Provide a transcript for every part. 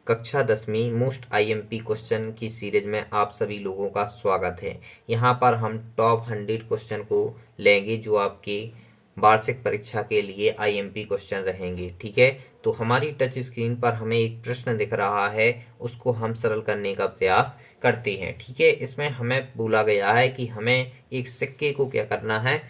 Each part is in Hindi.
कक्षा 10वीं मोस्ट आईएमपी क्वेश्चन की सीरीज में आप सभी लोगों का स्वागत है। यहाँ पर हम टॉप 100 क्वेश्चन को लेंगे जो आपके वार्षिक परीक्षा के लिए आईएमपी क्वेश्चन रहेंगे। ठीक है, तो हमारी टच स्क्रीन पर हमें एक प्रश्न दिख रहा है, उसको हम सरल करने का प्रयास करते हैं। ठीक है, इसमें हमें बोला गया है कि हमें एक सिक्के को क्या करना है,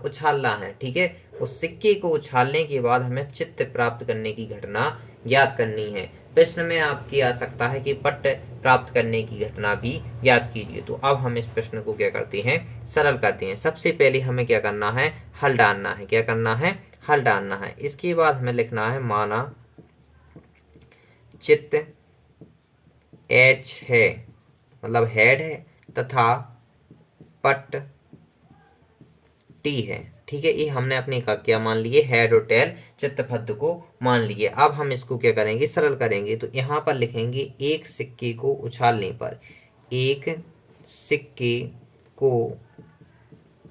उछालना है। ठीक है, उस सिक्के को उछालने के बाद हमें चित्त प्राप्त करने की घटना ज्ञात करनी है। प्रश्न में आपकी आ सकता है कि पट्ट प्राप्त करने की घटना भी ज्ञात कीजिए। तो अब हम इस प्रश्न को क्या करते हैं, सरल करते हैं। सबसे पहले हमें क्या करना है, हल डालना है। क्या करना है, हल डालना है। इसके बाद हमें लिखना है माना चित्त एच है, मतलब हेड है, तथा पट्ट टी है। ठीक है, ये हमने अपने का क्या मान लिए, हेड और टेल चित्तपद को मान लिए। अब हम इसको क्या करेंगे, सरल करेंगे। तो यहाँ पर लिखेंगे एक सिक्के को उछालने पर, एक सिक्के को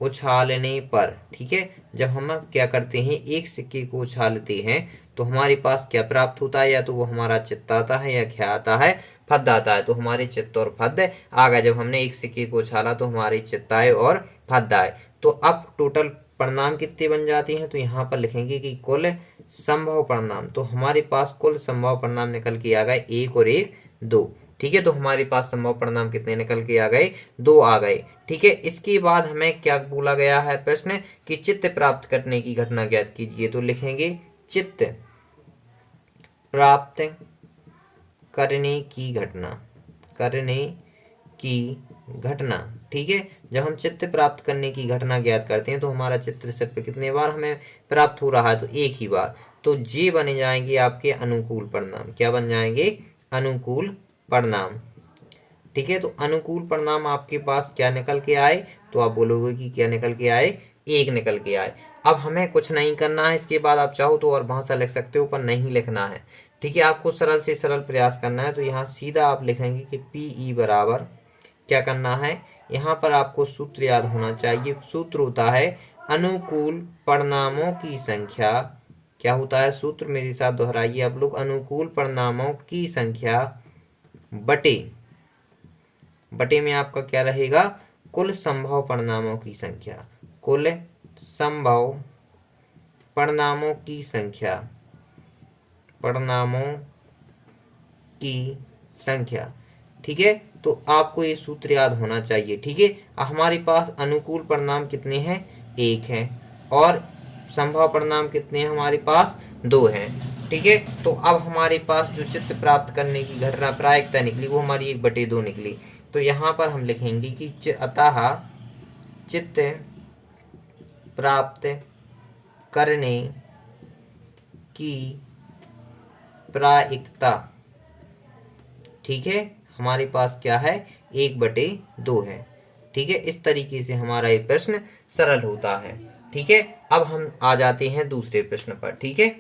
उछालने पर। ठीक है, जब हम क्या करते हैं, एक सिक्के को उछालते हैं तो हमारे पास क्या प्राप्त होता है, या तो वो हमारा चित्त आता है या क्या आता है, फद आता है। तो हमारे चित्त और फद आ गए। जब हमने एक सिक्के को उछाला तो हमारे चित्त आए और फद आए। तो अब टोटल परिणाम कितने बन जाते हैं, तो यहाँ पर लिखेंगे कि कुल संभव परिणाम। तो हमारे पास कुल संभव परिणाम निकल के आ गए, एक और एक दो। ठीक है, तो हमारे पास संभव परिणाम कितने निकल के आ गए, दो आ गए। ठीक है, इसके बाद हमें क्या बोला गया है प्रश्न कि चित्त प्राप्त करने की घटना ज्ञात कीजिए। तो लिखेंगे चित्त प्राप्त करने की घटना, करने की घटना। ठीक है, जब हम चित्त प्राप्त करने की घटना ज्ञात करते हैं तो हमारा चित्त सिर्फ कितने बार हमें प्राप्त हो रहा है, तो एक ही बार। तो ये बने जाएंगे आपके अनुकूल परिणाम। क्या बन जाएंगे, अनुकूल परिणाम। ठीक है, तो अनुकूल परिणाम आपके पास क्या निकल के आए, तो आप बोलोगे कि क्या निकल के आए, एक निकल के आए। अब हमें कुछ नहीं करना है, इसके बाद आप चाहो तो और भाषा लिख सकते हो, पर नहीं लिखना है। ठीक है, आपको सरल से सरल प्रयास करना है। तो यहाँ सीधा आप लिखेंगे कि पीई बराबर क्या करना है, यहाँ पर आपको सूत्र याद होना चाहिए। सूत्र होता है अनुकूल परिणामों की संख्या। क्या होता है सूत्र, मेरे साथ दोहराइए आप लोग, अनुकूल परिणामों की संख्या बटे, बटे में आपका क्या रहेगा, कुल संभव परिणामों की संख्या। कुल संभव परिणामों की संख्या, परिणामों की संख्या। ठीक है, तो आपको ये सूत्र याद होना चाहिए। ठीक है, हमारे पास अनुकूल परिणाम कितने हैं, एक है, और संभव परिणाम कितने हैं हमारे पास, दो हैं। ठीक है, तो अब हमारे पास जो चित्त प्राप्त करने की घटना प्रायिकता निकली वो हमारी 1/2 निकली। तो यहाँ पर हम लिखेंगे कि अतः चित्त प्राप्त करने की प्रायिकता, ठीक है, हमारे पास क्या है, 1/2 है। ठीक है, इस तरीके से हमारा ये प्रश्न सरल होता है। ठीक है, अब हम आ जाते हैं दूसरे प्रश्न पर। ठीक है,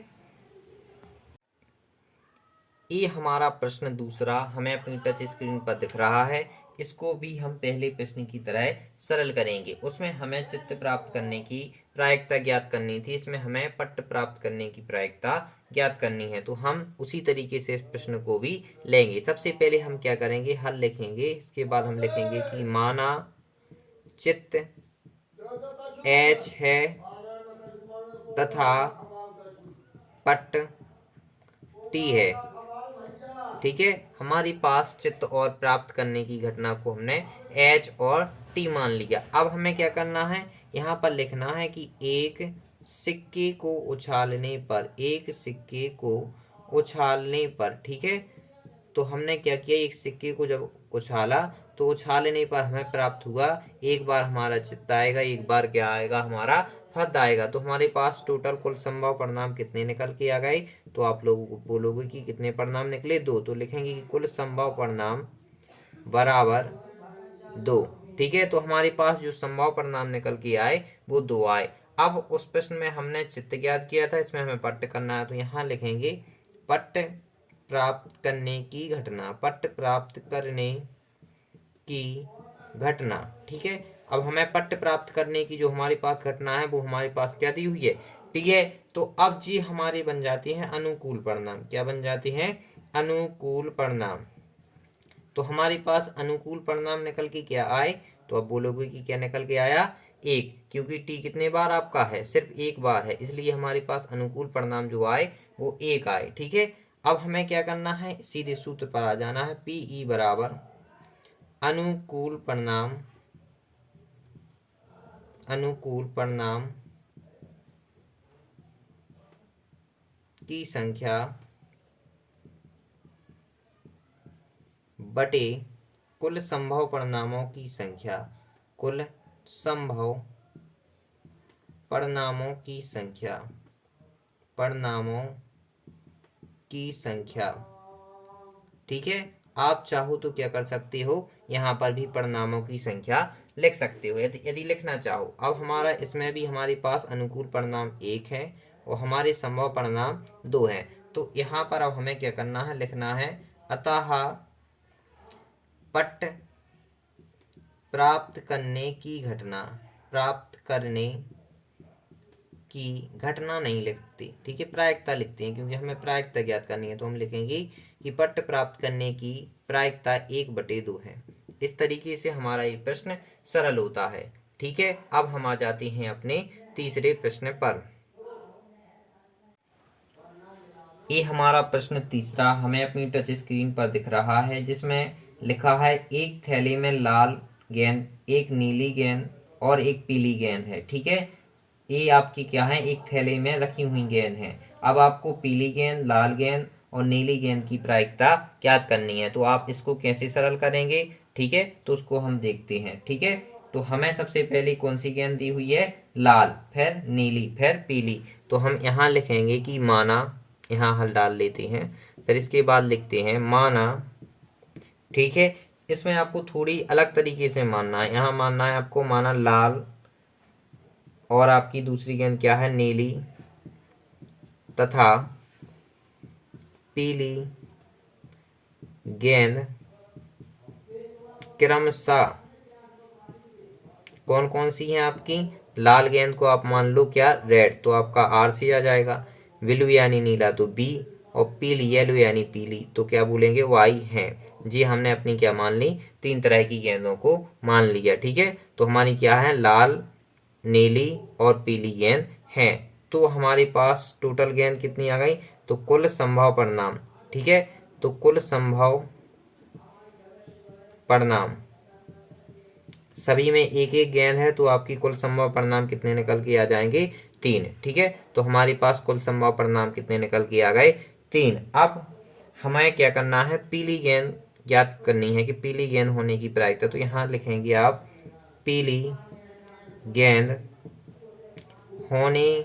ये हमारा प्रश्न दूसरा हमें अपनी टच स्क्रीन पर दिख रहा है। इसको भी हम पहले प्रश्न की तरह सरल करेंगे। उसमें हमें चित्त प्राप्त करने की प्रायिकता ज्ञात करनी थी, इसमें हमें पट्ट प्राप्त करने की प्रायिकता ज्ञात करनी है। तो हम उसी तरीके से इस प्रश्न को भी लेंगे। सबसे पहले हम क्या करेंगे, हल लिखेंगे। इसके बाद हम लिखेंगे कि माना चित्त एच है तथा पट्ट टी है। ठीक है, हमारे पास चित्त और प्राप्त करने की घटना को हमने एच और टी मान लिया। अब हमें क्या करना है, यहाँ पर लिखना है कि एक सिक्के को उछालने पर, एक सिक्के को उछालने पर। ठीक है, तो हमने क्या किया, एक सिक्के को जब उछाला तो उछालने पर हमें प्राप्त हुआ, एक बार हमारा चित्त आएगा, एक बार क्या आएगा, हमारा फद आएगा। तो हमारे पास टोटल कुल संभव परिणाम कितने निकल के आ गए, तो आप लोगों को बोलोगे कि कितने परिणाम निकले, दो। तो लिखेंगे कि कुल संभव परिणाम बराबर दो। ठीक है, तो हमारे पास जो संभव परिणाम निकल के आए वो दो आए। अब उस प्रश्न में हमने चित्त ज्ञात किया था, इसमें हमें पट्ट करना है। तो यहाँ लिखेंगे पट्ट प्राप्त करने की घटना, पट्ट प्राप्त करने की घटना। ठीक है, अब हमें पट्ट प्राप्त करने की जो हमारे पास घटना है वो हमारे पास क्या दी हुई है, ठीक है। तो अब जी हमारी बन जाती है अनुकूल परिणाम। क्या बन जाती है? अनुकूल परिणाम। तो हमारे पास अनुकूल परिणाम निकल के क्या आए? तो अब बोलोगे कि क्या निकल के आया? एक, क्योंकि टी कितने बार आपका है? सिर्फ एक बार है, इसलिए हमारे पास अनुकूल परिणाम जो आए वो एक आए। ठीक है। अब हमें क्या करना है? सीधे सूत्र पर आ जाना है। पीई बराबर अनुकूल परिणाम, अनुकूल परिणाम की संख्या बटे कुल संभव परिणामों की संख्या, कुल संभव परिणामों की संख्या, परिणामों की संख्या। ठीक है। आप चाहो तो क्या कर सकते हो? यहाँ पर भी परिणामों की संख्या लिख सकते हो, यदि लिखना चाहो। अब हमारा इसमें भी हमारे पास अनुकूल परिणाम एक है और हमारे संभव परिणाम दो हैं। तो यहाँ पर अब हमें क्या करना है? लिखना है अतः पट प्राप्त करने की घटना, प्राप्त करने की घटना नहीं लिखते। ठीक है, प्रायिकता लिखते हैं, क्योंकि हमें प्रायिकता ज्ञात करनी है। तो हम लिखेंगे कि पट प्राप्त करने की प्रायिकता 1/2 है। इस तरीके से हमारा ये प्रश्न सरल होता है। ठीक है। अब हम आ जाते हैं अपने तीसरे प्रश्न पर। ये हमारा प्रश्न तीसरा हमें अपनी टच स्क्रीन पर दिख रहा है, जिसमें लिखा है एक थैली में लाल गेंद, एक नीली गेंद और एक पीली गेंद है। ठीक है। ये आपकी क्या है? एक थैली में रखी हुई गेंद है। अब आपको पीली गेंद, लाल गेंद और नीली गेंद की प्रायिकता ज्ञात करनी है। तो आप इसको कैसे सरल करेंगे? ठीक है, तो उसको हम देखते हैं। ठीक है। तो हमें सबसे पहले कौन सी गेंद दी हुई है? लाल, फिर नीली, फिर पीली। तो हम यहाँ लिखेंगे कि माना, यहाँ हल डाल लेते हैं, फिर इसके बाद लिखते हैं माना। ठीक है। इसमें आपको थोड़ी अलग तरीके से मानना है। यहाँ मानना है आपको, माना लाल और आपकी दूसरी गेंद क्या है? नीली तथा पीली गेंद क्रमशः कौन कौन सी है आपकी? लाल गेंद को आप मान लो क्या? रेड, तो आपका आर से आ जाएगा। ब्लू यानी नीला तो बी, और पीली येलो यानी पीली तो क्या बोलेंगे? वाई है। जी हमने अपनी क्या मान ली? 3 तरह की गेंदों को मान लिया। ठीक है। तो हमारी क्या है? लाल, नीली और पीली गेंद है। तो हमारे पास टोटल गेंद कितनी आ गई? तो कुल संभव परिणाम। ठीक है। तो कुल संभव परिणाम, सभी में एक एक गेंद है, तो आपकी कुल संभव परिणाम कितने निकल के आ जाएंगे? 3। ठीक है। तो हमारे पास कुल संभव परिणाम कितने निकल के आ गए? 3। अब हमें क्या करना है? पीली गेंद ज्ञात करनी है कि पीली गेंद होने की प्रायिकता। तो यहाँ लिखेंगे आप पीली गेंद होने,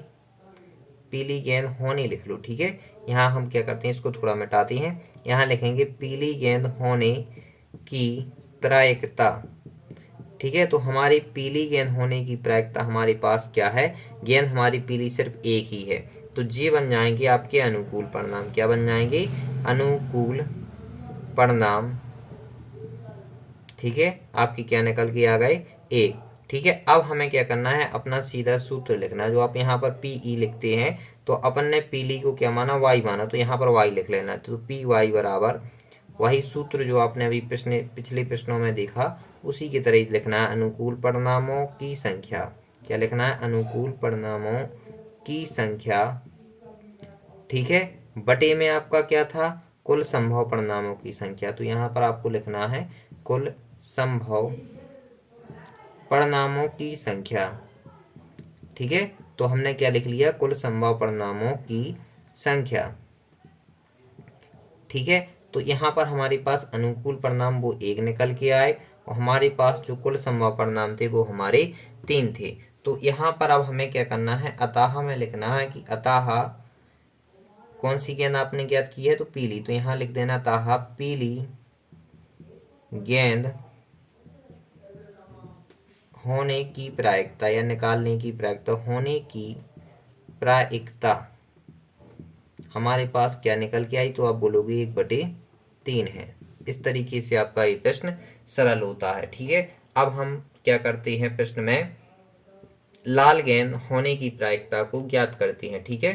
पीली गेंद होने लिख लो। ठीक है। यहाँ हम क्या करते हैं? इसको थोड़ा मिटाते हैं। यहाँ लिखेंगे पीली गेंद होने की प्रायिकता। ठीक है। तो हमारी पीली गेंद होने की प्रायिकता हमारे पास क्या है? गेंद हमारी पीली सिर्फ एक ही है। तो ये बन जाएंगे आपके अनुकूल परिणाम। क्या बन जाएंगे? अनुकूल परिणाम। ठीक है। आपकी क्या निकल के आ गए? 1। ठीक है। अब हमें क्या करना है? अपना सीधा सूत्र लिखना है। जो आप यहाँ पर पी ई लिखते हैं, तो अपन ने पीली को क्या माना? वाई माना, तो यहाँ पर वाई लिख लेना है। तो पी वाई बराबर वही सूत्र जो आपने अभी पिछले प्रश्नों में देखा, उसी की तरह ही लिखना है। अनुकूल परिणामों की संख्या। क्या लिखना है? अनुकूल परिणामों की संख्या। ठीक है। बटे में आपका क्या था? कुल संभव परिणामों की संख्या। तो यहाँ पर आपको लिखना है कुल संभव परिणामों की संख्या। ठीक है। तो हमने क्या लिख लिया? कुल संभव परिणामों की संख्या। ठीक है। तो यहाँ पर हमारे पास अनुकूल परिणाम वो 1 निकल के आए, और हमारे पास जो कुल संभव परिणाम थे वो हमारे 3 थे। तो यहाँ पर अब हमें क्या करना है? अतः में लिखना है कि अतः कौन सी गेंद आपने ज्ञात की है? तो पीली। तो यहाँ लिख देना अतः पीली गेंद होने की प्रायिकता, या निकालने की प्रायिकता, होने की प्रायिकता हमारे पास क्या निकल के आई? तो आप बोलोगे 1/3 है। इस तरीके से आपका ये प्रश्न सरल होता है। ठीक है। अब हम क्या करते हैं? प्रश्न में लाल गेंद होने की प्रायिकता को ज्ञात करती है। ठीक है,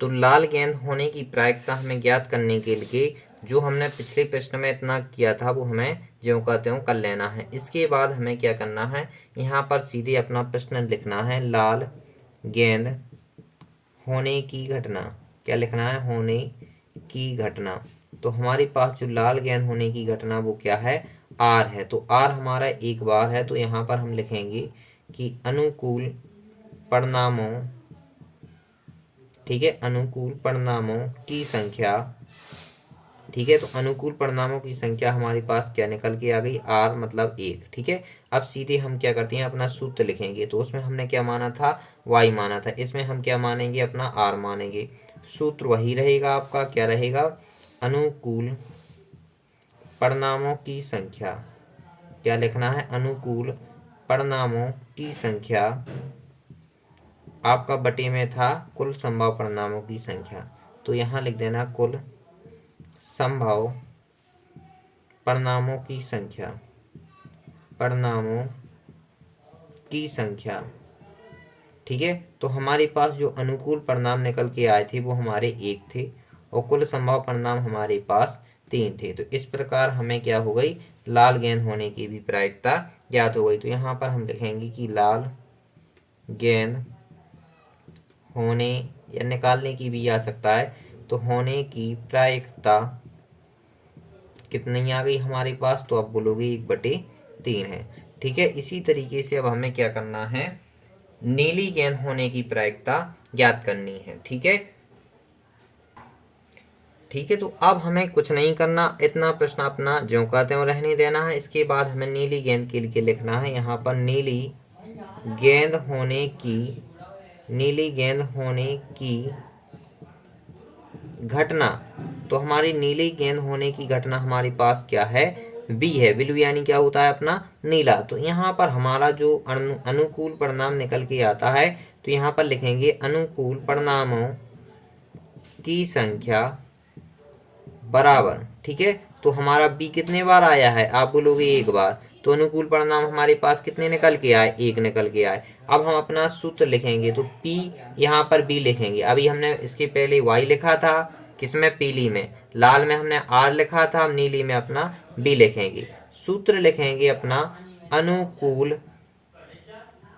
तो लाल गेंद होने की प्रायिकता हमें ज्ञात करने के लिए जो हमने पिछले प्रश्न में इतना किया था वो हमें ज्यों का त्यों कर लेना है। इसके बाद हमें क्या करना है, यहाँ पर सीधे अपना प्रश्न लिखना है, लाल गेंद होने की घटना। क्या लिखना है, होने की घटना। तो हमारे पास जो लाल गेंद होने की घटना वो क्या है, आर है। तो आर हमारा एक बार है, तो यहाँ पर हम लिखेंगे कि अनुकूल परिणामों, ठीक है, अनुकूल परिणामों की संख्या। ठीक है, तो अनुकूल परिणामों की संख्या हमारे पास क्या निकल के आ गई, आर मतलब 1। ठीक है, अब सीधे हम क्या करते हैं, अपना सूत्र लिखेंगे। तो उसमें हमने क्या माना था, वाई माना था। इसमें हम क्या मानेंगे, अपना आर मानेंगे। सूत्र वही रहेगा आपका, क्या रहेगा, अनुकूल परिणामों की संख्या। क्या लिखना है, अनुकूल परिणामों की संख्या आपका बटे में था कुल संभव परिणामों की संख्या। तो यहाँ लिख देना कुल संभव परिणामों की संख्या, परिणामों की संख्या। ठीक है, तो हमारे पास जो अनुकूल परिणाम निकल के आए थे वो हमारे 1 थे और कुल संभव परिणाम हमारे पास 3 थे। तो इस प्रकार हमें क्या हो गई, लाल गेंद होने की भी प्रायिकता ज्ञात हो गई। तो यहाँ पर हम लिखेंगे कि लाल गेंद होने, या निकालने की भी आ सकता है, तो होने की प्रायिकता कितनी आ गई हमारे पास, तो आप बोलोगे 1/3 है। ठीक है, इसी तरीके से अब हमें क्या करना है, नीली गेंद होने की प्रायिकता ज्ञात करनी है। ठीक है, ठीक है, तो अब हमें कुछ नहीं करना, इतना प्रश्न अपना ज्यों का त्यों रहने देना है। इसके बाद हमें नीली गेंद के लिए लिखना है, यहाँ पर नीली गेंद होने की, नीली गेंद होने की घटना। तो हमारी नीली गेंद होने की घटना हमारे पास क्या है, बी है। ब्लू यानी क्या होता है, अपना नीला। तो यहाँ पर हमारा जो अनुकूल परिणाम निकल के आता है, तो यहाँ पर लिखेंगे अनुकूल परिणामों की संख्या बराबर। ठीक है, तो हमारा बी कितने बार आया है, आप बोलोगे 1 बार। तो अनुकूल परिणाम हमारे पास कितने निकल के आए, 1 निकल के आए। अब हम अपना सूत्र लिखेंगे, तो पी यहाँ पर बी लिखेंगे। अभी हमने इसके पहले वाई लिखा था, किसमें, पीली में। लाल में हमने आर लिखा था, नीली में अपना बी लिखेंगे। सूत्र लिखेंगे अपना, अनुकूल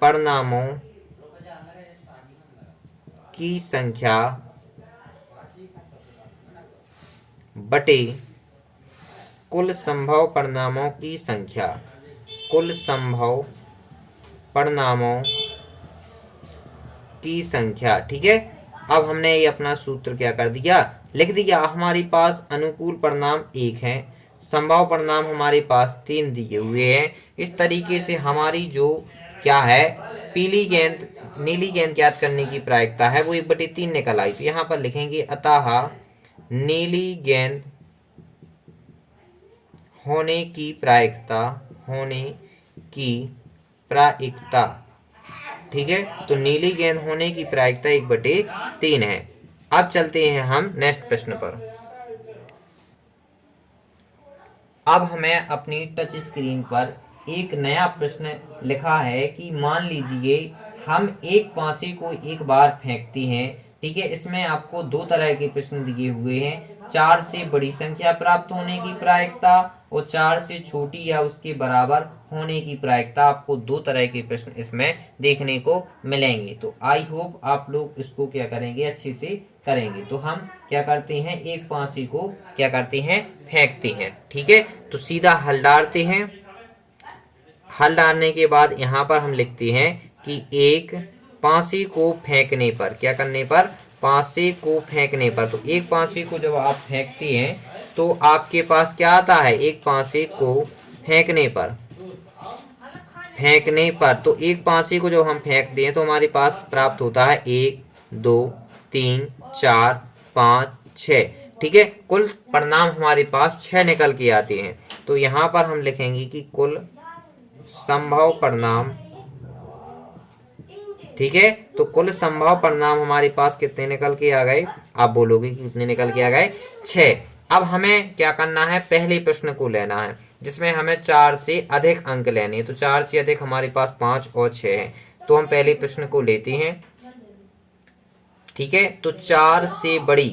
परिणामों की संख्या बटे कुल संभव परिणामों की संख्या, कुल संभव परिणामों की संख्या। ठीक है, अब हमने ये अपना सूत्र क्या कर दिया, लिख दिया। हमारे पास अनुकूल परिणाम 1 है, संभव परिणाम हमारे पास 3 दिए हुए हैं। इस तरीके से हमारी जो क्या है, पीली गेंद नीली गेंद ज्ञात करने की प्रायिकता है वो 1/3 निकल आई। तो यहाँ पर लिखेंगे, अतः नीली गेंद होने की प्रायिकता, होने की प्रायिकता। ठीक है, तो नीली गेंद होने की प्रायिकता 1/3 है। अब चलते हैं हम नेक्स्ट प्रश्न पर। अब हमें अपनी टच स्क्रीन पर एक नया प्रश्न लिखा है कि मान लीजिए हम एक पासे को एक बार फेंकते हैं। ठीक है, इसमें आपको 2 तरह के प्रश्न दिए हुए हैं, 4 से बड़ी संख्या प्राप्त होने की प्रायिकता और 4 से छोटी या उसके बराबर होने की प्रायिकता। आपको 2 तरह के प्रश्न इसमें देखने को मिलेंगे। तो आई होप आप लोग इसको क्या करेंगे, अच्छे से करेंगे। तो हम क्या करते हैं, एक पासे को क्या करते हैं, फेंकते हैं। ठीक है, तो सीधा हल डालते हैं। हल डालने के बाद यहाँ पर हम लिखते हैं कि एक पासे को फेंकने पर, क्या करने पर, पासे को फेंकने पर। तो एक पासे को जब आप फेंकते हैं तो आपके पास क्या आता है, एक पासे को फेंकने पर, फेंकने पर। तो एक पासे को जब हम फेंकते हैं तो हमारे पास प्राप्त होता है 1 2 3 4 5 6। ठीक है, कुल परिणाम हमारे पास 6 निकल के आते हैं। तो यहाँ पर हम लिखेंगे कि कुल संभव परिणाम। ठीक है, तो कुल संभव परिणाम हमारे पास कितने निकल के आ गए, आप बोलोगे कि कितने निकल के आ गए, 6। अब हमें क्या करना है, पहले प्रश्न को लेना है। जिसमें हमें 4 से अधिक अंक लेने हैं। तो 4 से अधिक हमारे पास 5 और 6 है। तो हम पहले प्रश्न को लेते हैं। ठीक है, तो 4 से बड़ी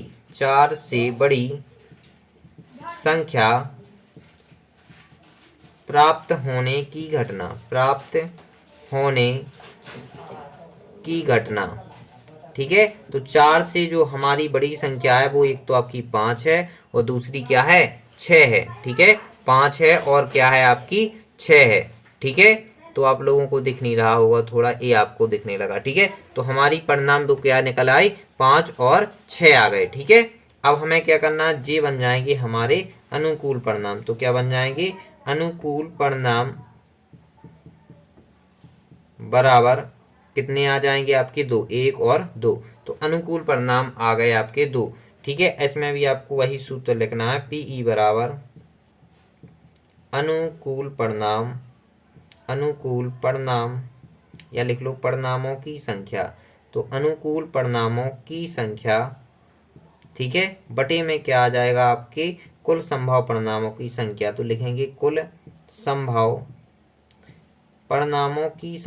संख्या प्राप्त होने की घटना। ठीक है, तो 4 से जो हमारी बड़ी संख्या है वो एक तो आपकी 5 है और दूसरी क्या है, 6 है। ठीक है, 5 है और क्या है आपकी 6 है। ठीक है, तो आप लोगों को दिख नहीं रहा होगा, थोड़ा ये आपको दिखने लगा। ठीक है, तो हमारी परिणाम तो क्या निकल आई, 5 और 6 आ गए। ठीक है, अब हमें क्या करना है, ये बन जाएंगे हमारे अनुकूल परिणाम। तो क्या बन जाएंगे, अनुकूल परिणाम बराबर कितने आ जाएंगे आपके, 2, 1 और 2। तो अनुकूल परिणाम आ गए आपके 2। ठीक है, इसमें भी आपको वही सूत्र लिखना है, पीई बराबर अनुकूल परिणाम या लिख लो परिणामों की संख्या। तो अनुकूल परिणामों की संख्या, ठीक है, बटे में क्या आ जाएगा आपके, कुल संभव परिणामों की संख्या। तो लिखेंगे कुल संभव परिणामों की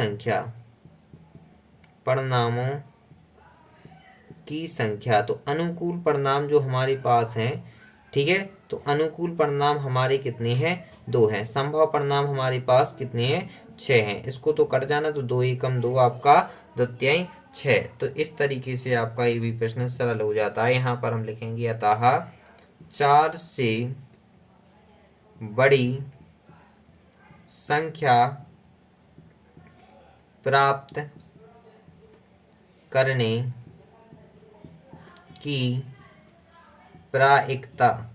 संख्या। तो अनुकूल परिणाम जो हमारे पास हैं, ठीक है, तो अनुकूल परिणाम हमारे कितने हैं, 2 हैं। संभव परिणाम हमारे पास कितने हैं, 6 हैं। इसको तो कट जाना, तो 2 एकम 2 आपका द्वितीय 6। तो इस तरीके से आपका ये भी प्रश्न सरल हो जाता है। यहाँ पर हम लिखेंगे अतः 4 से बड़ी संख्या प्राप्त करने की प्रायिकता।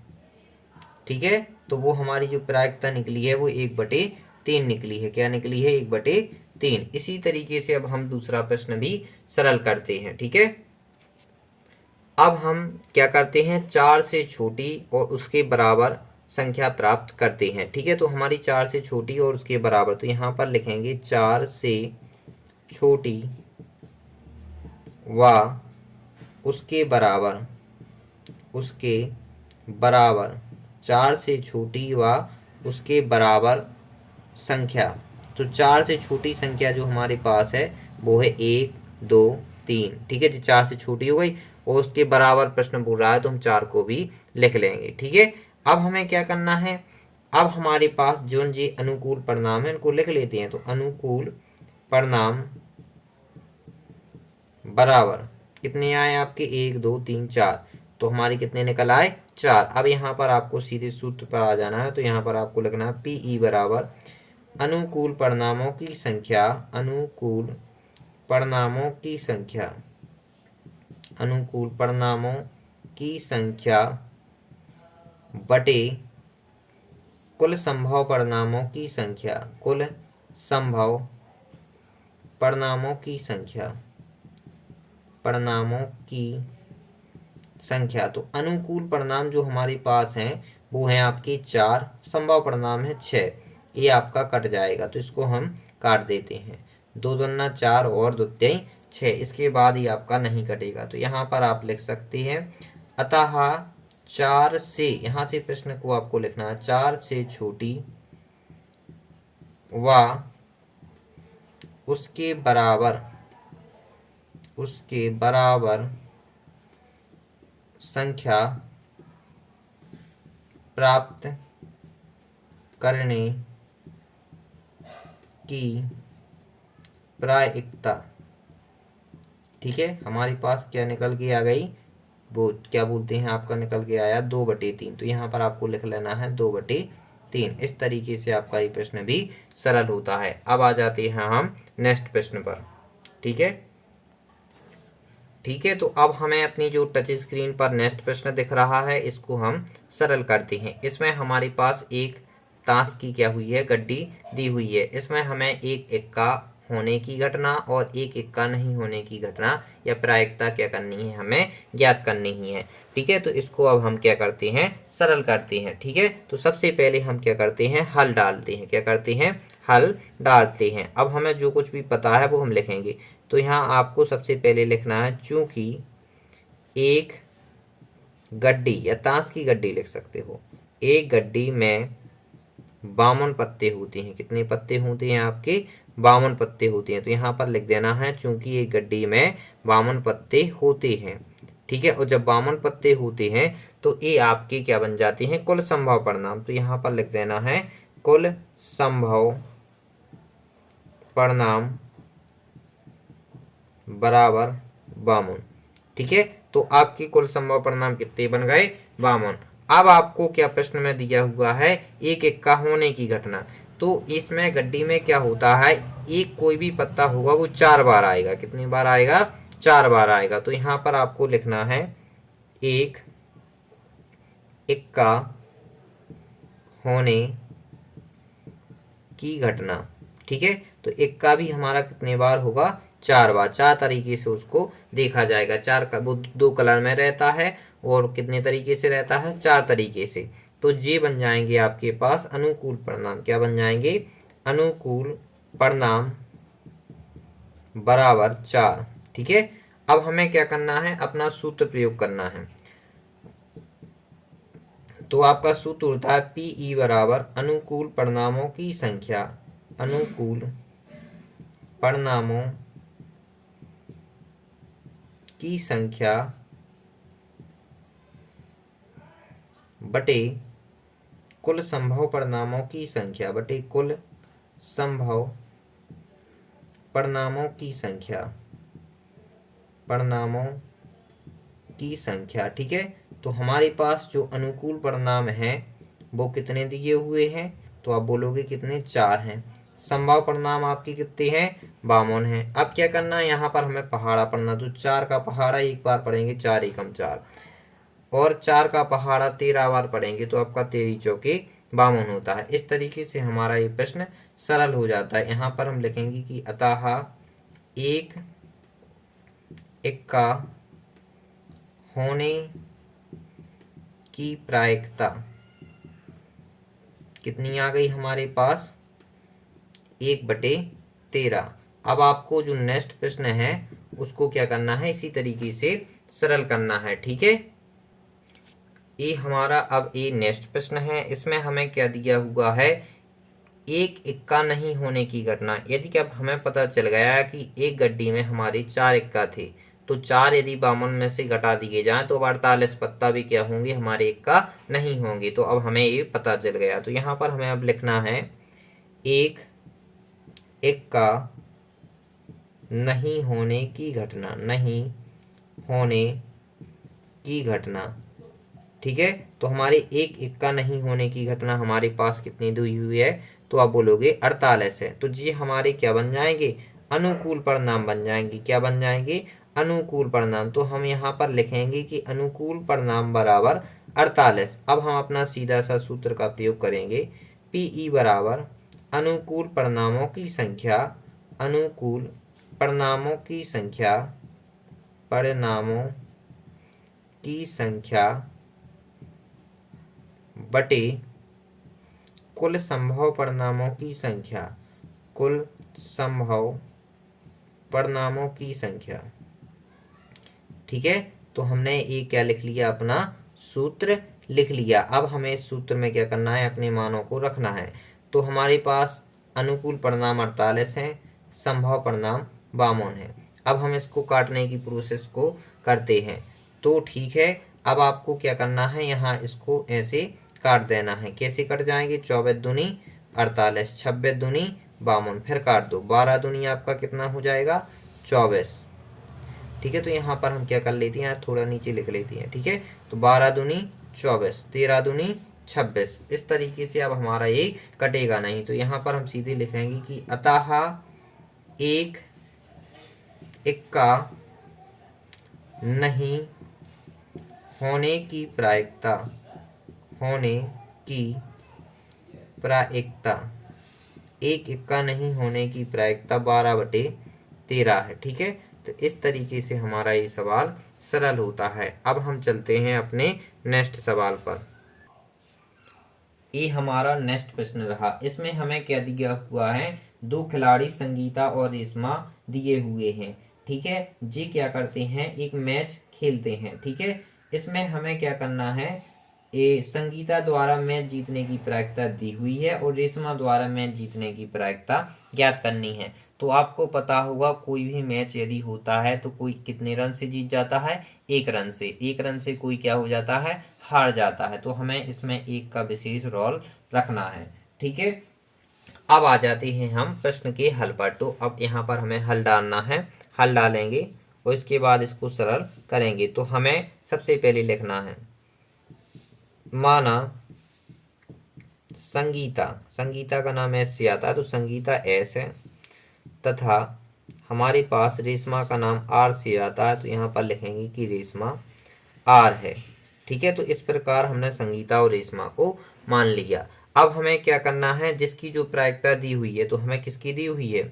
ठीक है, तो वो हमारी जो प्रायिकता निकली है वो 1/3 निकली है। क्या निकली है, 1/3। इसी तरीके से अब हम दूसरा प्रश्न भी सरल करते हैं। ठीक है, अब हम क्या करते हैं, 4 से छोटी और उसके बराबर संख्या प्राप्त करते हैं। ठीक है, तो हमारी 4 से छोटी और उसके बराबर, तो यहाँ पर लिखेंगे 4 से छोटी व उसके बराबर 4 से छोटी व उसके बराबर संख्या। तो 4 से छोटी संख्या जो हमारे पास है वो है 1, 2, 3। ठीक है, 4 से छोटी हो गई और उसके बराबर प्रश्न बोल रहा है तो हम 4 को भी लिख लेंगे। ठीक है, अब हमें क्या करना है, अब हमारे पास जो जी अनुकूल परिणाम है इनको लिख लेते हैं। तो अनुकूल परिणाम बराबर कितने आए आपके, 1, 2, 3, 4। तो हमारे कितने निकल आए, 4। अब यहाँ पर आपको सीधे सूत्र पर आ जाना है। तो यहाँ पर आपको लिखना है पीई बराबर अनुकूल परिणामों की संख्या बटे कुल संभव परिणामों की संख्या। तो अनुकूल परिणाम जो हमारे पास हैं वो हैं आपके 4, संभव परिणाम है 6। ये आपका कट जाएगा, तो इसको हम काट देते हैं। 2 दूना 4 और द्वितीय 6, इसके बाद ही आपका नहीं कटेगा। तो यहाँ पर आप लिख सकते हैं अतः 4 से, यहाँ से प्रश्न को आपको लिखना है, 4 से छोटी व उसके बराबर संख्या प्राप्त करने की प्रायिकता। ठीक है, हमारे पास क्या निकल के आ गई, वो क्या बोलते हैं आपका निकल के आया 2/3। तो यहाँ पर आपको लिख लेना है 2/3। इस तरीके से आपका ये प्रश्न भी सरल होता है। अब आ जाते हैं हम नेक्स्ट प्रश्न पर। ठीक है, तो अब हमें अपनी जो टच स्क्रीन पर नेक्स्ट प्रश्न दिख रहा है इसको हम सरल करते हैं। इसमें हमारे पास एक ताश की क्या हुई है, गड्डी दी हुई है। इसमें हमें एक इक्का होने की घटना और एक इक्का नहीं होने की घटना या प्रायिकता क्या करनी है, हमें ज्ञात करनी ही है। ठीक है, तो इसको अब हम क्या करते हैं, सरल करते हैं। ठीक है, तो सबसे पहले हम क्या करते हैं, हल डालते हैं। क्या करते हैं, हल डालते हैं। अब हमें जो कुछ भी पता है वो हम लिखेंगे। तो यहाँ आपको सबसे पहले लिखना है, चूंकि एक गड्डी या ताश की गड्डी लिख सकते हो, एक गड्डी में 52 पत्ते होते हैं। कितने पत्ते होते हैं आपके? 52 पत्ते होते हैं। तो यहाँ पर लिख देना है चूंकि एक गड्डी में 52 पत्ते होते हैं। ठीक है, और जब 52 पत्ते होते हैं तो ये आपके क्या बन जाते हैं? कुल संभव परिणाम। तो यहाँ पर लिख देना है कुल संभव परिणाम बराबर 52। ठीक है, तो आपके कुल संभव परिणाम कितने बन गए? 52। अब आपको क्या प्रश्न में दिया हुआ है? एक इक्का होने की घटना। तो इसमें गड्डी में क्या होता है? एक कोई भी पत्ता होगा वो 4 बार आएगा। कितनी बार आएगा? 4 बार आएगा। तो यहाँ पर आपको लिखना है एक इक्का होने की घटना। ठीक है, तो इक्का भी हमारा कितने बार होगा? 4 बार। 4 तरीके से उसको देखा जाएगा। 4 का वो 2 कलर में रहता है और कितने तरीके से रहता है? 4 तरीके से। तो ये बन जाएंगे आपके पास अनुकूल परिणाम। क्या बन जाएंगे? अनुकूल परिणाम बराबर 4। ठीक है, अब हमें क्या करना है? अपना सूत्र प्रयोग करना है। तो आपका सूत्र होता है पीई बराबर अनुकूल परिणामों की संख्या, अनुकूल परिणामों की संख्या बटे कुल संभव परिणामों की संख्या, बटे कुल संभव परिणामों की संख्या, परिणामों की संख्या। ठीक है, तो हमारे पास जो अनुकूल परिणाम है वो कितने दिए हुए हैं? तो आप बोलोगे कितने? 4 हैं। संभव परिणाम आपके कितने हैं? 52 हैं। अब क्या करना है? यहाँ पर हमें पहाड़ा पढ़ना। तो 4 का पहाड़ा एक बार पढ़ेंगे, 4 एकम 4, और 4 का पहाड़ा 13 बार पढ़ेंगे तो आपका 13 चौके 52 होता है। इस तरीके से हमारा ये प्रश्न सरल हो जाता है। यहाँ पर हम लिखेंगे कि अतः एक इक्का होने की प्रायिकता कितनी आ गई हमारे पास? 1/13। अब आपको जो नेक्स्ट प्रश्न है उसको क्या करना है? इसी तरीके से सरल करना है। ठीक है, ये हमारा अब ये नेक्स्ट प्रश्न है। इसमें हमें क्या दिया हुआ है? एक इक्का नहीं होने की घटना। यदि अब हमें पता चल गया कि एक गड्डी में हमारे 4 इक्का थे, तो 4 यदि 52 में से घटा दिए जाएं तो 48 पत्ता भी क्या होंगे? हमारे इक्का नहीं होंगे। तो अब हमें ये पता चल गया। तो यहाँ पर हमें अब लिखना है एक इक्का नहीं होने की घटना, नहीं होने की घटना। ठीक है, तो हमारे एक इक्का नहीं होने की घटना हमारे पास कितनी दी हुई है? तो आप बोलोगे 48 है। तो ये हमारे क्या बन जाएंगे? अनुकूल परिणाम बन जाएंगे। क्या बन जाएंगे? अनुकूल परिणाम। तो हम यहाँ पर लिखेंगे कि अनुकूल परिणाम बराबर 48। अब हम अपना सीधा सा सूत्र का प्रयोग करेंगे। पीई बराबर अनुकूल परिणामों की संख्या, अनुकूल परिणामों की संख्या, परिणामों की संख्या बटे कुल संभव परिणामों की संख्या, कुल संभव परिणामों की संख्या। ठीक है, तो हमने ये क्या लिख लिया? अपना सूत्र लिख लिया। अब हमें इस सूत्र में क्या करना है? अपने मानों को रखना है। तो हमारे पास अनुकूल परिणाम 48 है, संभव परिणाम 52 है। अब हम इसको काटने की प्रोसेस को करते हैं। तो ठीक है, अब आपको क्या करना है? यहाँ इसको ऐसे काट देना है। कैसे कट जाएंगे? 24 दूनी 48, 26 दूनी 52, फिर काट दो। 12 दूनी आपका कितना हो जाएगा? 24। ठीक है, तो यहाँ पर हम क्या कर लेते हैं? थोड़ा नीचे लिख लेते हैं। ठीक है, तो 12 दूनी 24, 13 दूनी 26। इस तरीके से अब हमारा ये कटेगा नहीं। तो यहाँ पर हम सीधे लिखेंगे कि अतः एक इक्का नहीं होने की प्रायिकता, होने की प्रायिकता, एक इक्का नहीं होने की प्रायिकता 12/13 है। ठीक है, तो इस तरीके से हमारा ये सवाल सरल होता है। अब हम चलते हैं अपने नेक्स्ट सवाल पर। ये हमारा नेक्स्ट प्रश्न रहा। इसमें हमें क्या दिया हुआ है? 2 खिलाड़ी संगीता और रेशमा दिए हुए हैं। ठीक है, जी क्या करते हैं? एक मैच खेलते हैं। ठीक है, इसमें हमें क्या करना है? संगीता द्वारा मैच जीतने की प्रायिकता दी हुई है और रेशमा द्वारा मैच जीतने की प्रायिकता ज्ञात करनी है। तो आपको पता होगा कोई भी मैच यदि होता है तो कोई कितने रन से जीत जाता है, 1 रन से। 1 रन से कोई क्या हो जाता है, हार जाता है। तो हमें इसमें 1 का विशेष रोल रखना है। ठीक है, अब आ जाते हैं हम प्रश्न के हल पर। तो अब यहाँ पर हमें हल डालना है, हल डालेंगे और इसके बाद इसको सरल करेंगे। तो हमें सबसे पहले लिखना है, माना संगीता, संगीता का नाम एस से आता है तो संगीता एस है, तथा हमारे पास रेशमा का नाम आर से आता है तो यहाँ पर लिखेंगे कि रेशमा आर है। ठीक है, तो इस प्रकार हमने संगीता और रेशमा को मान लिया। अब हमें क्या करना है, जिसकी जो प्रायिकता दी हुई है, तो हमें किसकी दी हुई है,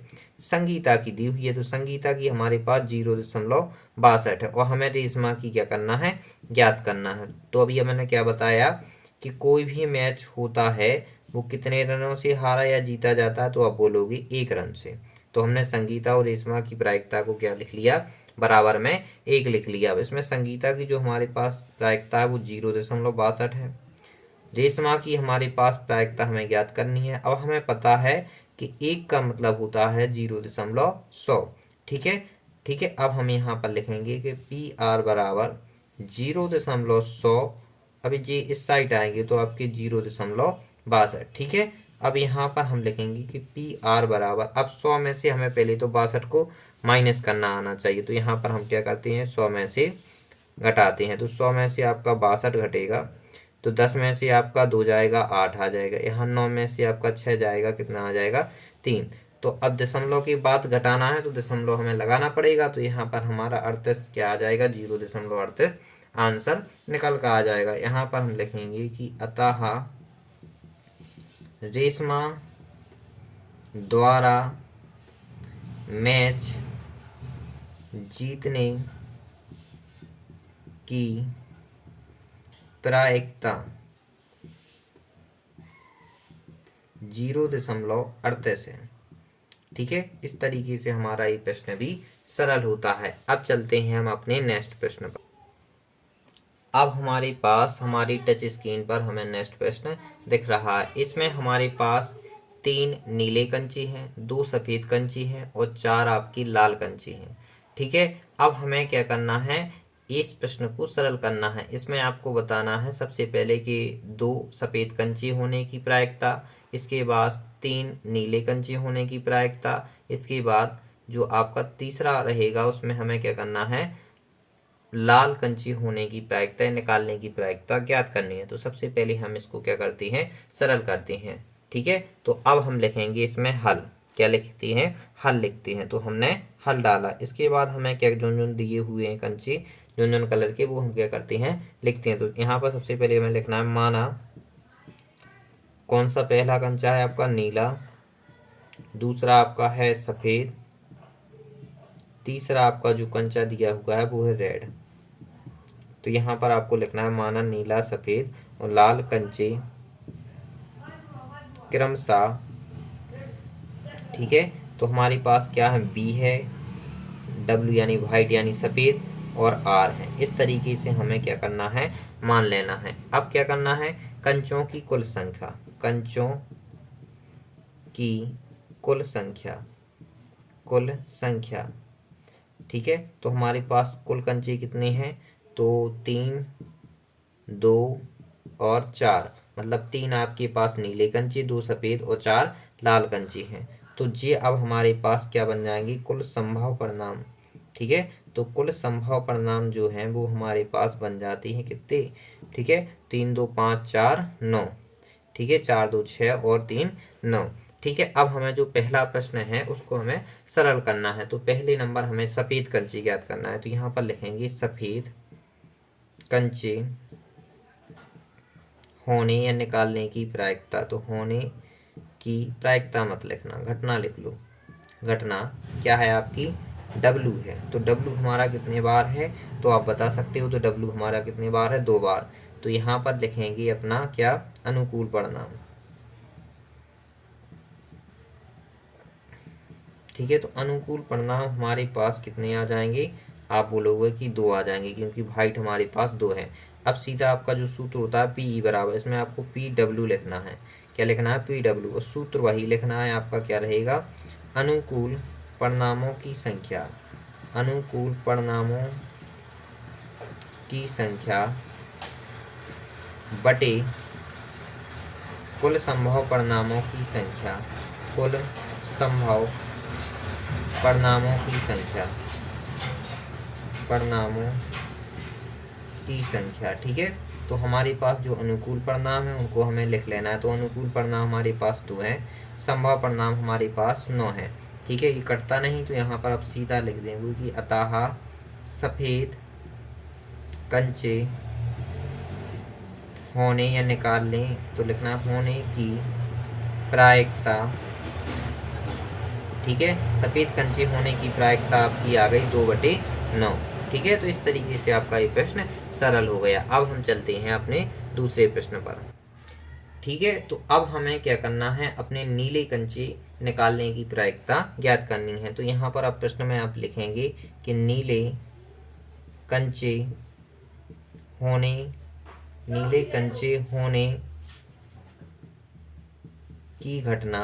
संगीता की दी हुई है। तो संगीता की हमारे पास 0.62 है और हमें रेशमा की क्या करना है, ज्ञात करना है। तो अभी मैंने क्या बताया कि कोई भी मैच होता है वो कितने रनों से हारा या जीता जाता है, तो आप बोलोगे 1 रन से। तो हमने संगीता और रेशमा की प्रायिकता को क्या लिख लिया, बराबर में 1 लिख लिया। अब इसमें संगीता की जो हमारे पास प्रायिकता है वो 0.62 है, रेशमा की हमारे पास प्रायिकता हमें ज्ञात करनी है। अब हमें पता है कि 1 का मतलब होता है 0.100। ठीक है, ठीक है, अब हम यहाँ पर लिखेंगे कि पी आर बराबर 0.100। अभी जी इस साइड आएंगे तो आपके 0.62। ठीक है, अब यहाँ पर हम लिखेंगे कि पी आर बराबर, अब 100 में से हमें पहले तो 62 को माइनस करना आना चाहिए। तो यहाँ पर हम क्या करते हैं, 100 में से घटाते हैं। तो 100 में से आपका 62 घटेगा तो 10 में से आपका 2 जाएगा, 8 आ जाएगा। यहाँ 9 में से आपका 6 जाएगा, कितना आ जाएगा, 3। तो अब दशमलव की बात घटाना है तो दशमलव हमें लगाना पड़ेगा। तो यहाँ पर हमारा 38 क्या आ जाएगा, 0.38 आंसर निकल कर आ जाएगा। यहाँ पर हम लिखेंगे कि अतः रेशमा द्वारा मैच जीतने की प्रायिकता 0.38 है। ठीक है, इस तरीके से हमारा ये प्रश्न भी सरल होता है। अब चलते हैं हम अपने नेक्स्ट प्रश्न पर। अब हमारे पास हमारी टच स्क्रीन पर हमें नेक्स्ट प्रश्न दिख रहा है। इसमें हमारे पास 3 नीले कंची हैं, 2 सफ़ेद कंची हैं और 4 आपकी लाल कंची हैं। ठीक है, अब हमें क्या करना है, इस प्रश्न को सरल करना है। इसमें आपको बताना है सबसे पहले कि 2 सफ़ेद कंची होने की प्रायिकता, इसके बाद 3 नीले कंची होने की प्रायिकता, इसके बाद जो आपका तीसरा रहेगा उसमें हमें क्या करना है, लाल कंची होने की प्रायिकता निकालने की प्रायिकता ज्ञात करनी है। तो सबसे पहले हम इसको क्या करते हैं, सरल करते हैं। ठीक है, तो अब हम लिखेंगे इसमें हल, क्या लिखते हैं, हल लिखते हैं। तो हमने हल डाला, इसके बाद हमें क्या जोन जोन दिए हुए हैं कंची, जोन जोन कलर के, वो हम क्या करते हैं, लिखते हैं। तो यहाँ पर सबसे पहले हमें लिखना है, माना कौन सा पहला कंचा है आपका, नीला, दूसरा आपका है सफ़ेद, तीसरा आपका जो कंचा दिया हुआ है वो है रेड। तो यहाँ पर आपको लिखना है, माना नीला, सफ़ेद और लाल कंचे क्रमशः। ठीक है, तो हमारे पास क्या है, बी है, डब्ल्यू यानी वाइट यानी सफ़ेद और आर है। इस तरीके से हमें क्या करना है, मान लेना है। अब क्या करना है, कंचों की कुल संख्या, कंचों की कुल संख्या, कुल संख्या। ठीक है, तो हमारे पास कुल कंचे कितने हैं, तो 3, 2 और 4, मतलब 3 आपके पास नीले कंचे, 2 सफ़ेद और 4 लाल कंचे हैं। तो ये अब हमारे पास क्या बन जाएंगे, कुल संभव परिणाम। ठीक है, तो कुल संभव परिणाम जो हैं वो हमारे पास बन जाती हैं कितने, ठीक है, 3, 2, 5, 4, 9। ठीक है, 4, 2, 6 और 3, 9। ठीक है, अब हमें जो पहला प्रश्न है उसको हमें सरल करना है। तो पहले नंबर हमें सफ़ेद कंचे ज्ञात करना है। तो यहाँ पर लिखेंगे सफ़ेद कंचे होने या निकालने की प्रायिकता। तो होने की प्रायिकता मत लिखना, घटना लिख लो। घटना क्या है आपकी, W है। तो W हमारा कितने बार है, तो आप बता सकते हो। तो W हमारा कितने बार है, 2 बार। तो यहाँ पर लिखेंगे अपना क्या, अनुकूल परिणाम। ठीक है, तो अनुकूल परिणाम हमारे पास कितने आ जाएंगे, आप बोलोगे कि 2 आ जाएंगे, क्योंकि वाइट हमारे पास 2 है। अब सीधा आपका जो सूत्र होता है पी बराबर, इसमें आपको पी डब्ल्यू लिखना है। क्या लिखना है? P W. और सूत्र वही लिखना है आपका, क्या रहेगा? अनुकूल परिणामों की संख्या, अनुकूल परिणामों की संख्या बटे कुल संभव परिणामों की संख्या, कुल संभव परिणामों की संख्या, परिणामों की संख्या। ठीक है, तो हमारे पास जो अनुकूल परिणाम है उनको हमें लिख लेना है। तो अनुकूल परिणाम हमारे पास 2 है, संभव परिणाम हमारे पास 9 है। ठीक है, ये कटता नहीं, तो यहाँ पर आप सीधा लिख देंगे कि अतः सफेद कंचे होने, या निकाल लें तो लिखना होने की प्रायिकता। ठीक है, सफेद कंचे होने की प्रायिकता आपकी आ गई 2/9। ठीक है, तो इस तरीके से आपका ये प्रश्न सरल हो गया। अब हम चलते हैं अपने दूसरे प्रश्न पर। ठीक है, तो अब हमें क्या करना है? अपने नीले कंचे निकालने की प्रायिकता ज्ञात करनी है। तो यहाँ पर आप प्रश्न में आप लिखेंगे कि नीले कंचे होने, नीले कंचे होने की घटना।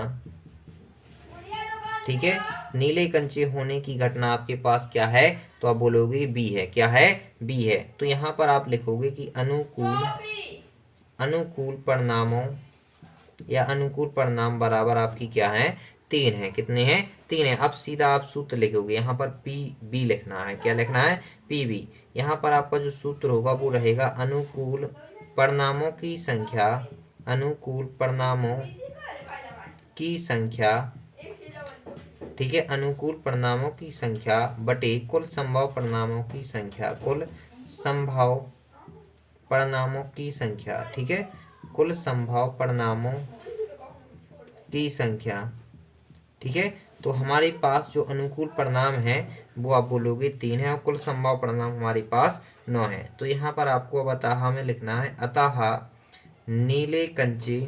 ठीक है, नीले कंचे होने की घटना आपके पास क्या है? तो आप बोलोगे बी है। क्या है? बी है। तो यहाँ पर आप लिखोगे कि अनुकूल परिणामों, या अनुकूल परिणाम बराबर आपकी क्या है? 3 है। कितने हैं? 3 है। अब सीधा आप सूत्र लिखोगे, यहाँ पर पी बी लिखना है। क्या लिखना है? P B. यहाँ पर आपका जो सूत्र होगा वो रहेगा अनुकूल परिणामों की संख्या, अनुकूल परिणामों की संख्या। ठीक है, अनुकूल परिणामों की संख्या बटे कुल संभव परिणामों की संख्या, कुल संभव परिणामों की संख्या। ठीक है, कुल संभव परिणामों की संख्या। ठीक है, तो हमारे पास जो अनुकूल परिणाम है वो आप बोलोगे 3 है, और कुल संभव परिणाम हमारे पास 9 है। तो यहाँ पर आपको अब अतः में लिखना है, अतः नीले कंचे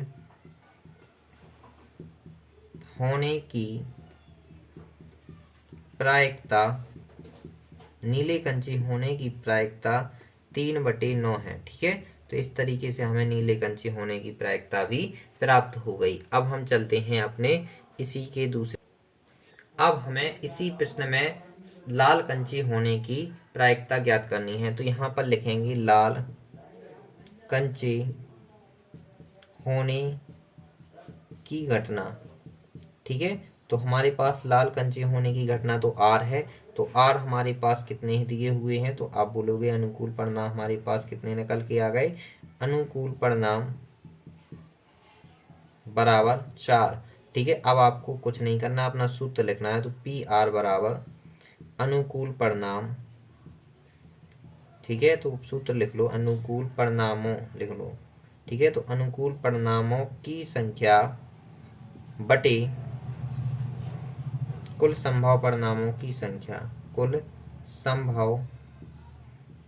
होने की प्रायिकता, नीले कंचे होने की प्रायिकता 3/9 है। ठीक है, तो इस तरीके से हमें नीले कंचे होने की प्रायिकता भी प्राप्त हो गई। अब हम चलते हैं अपने इसी के दूसरे। अब हमें इसी प्रश्न में लाल कंचे होने की प्रायिकता ज्ञात करनी है। तो यहाँ पर लिखेंगे लाल कंचे होने की घटना। ठीक है, तो हमारे पास लाल कंचे होने की घटना तो आर है। तो आर हमारे पास कितने दिए हुए हैं? तो आप बोलोगे अनुकूल परिणाम हमारे पास कितने निकल के आ गए? अनुकूल परिणाम बराबर 4। ठीक है, अब आपको कुछ नहीं करना, अपना सूत्र लिखना है। तो पी आर बराबर अनुकूल परिणाम। ठीक है, तो सूत्र लिख लो, अनुकूल परिणामों लिख लो। ठीक है, तो अनुकूल परिणामों की संख्या बटे कुल संभव परिणामों की संख्या, कुल संभव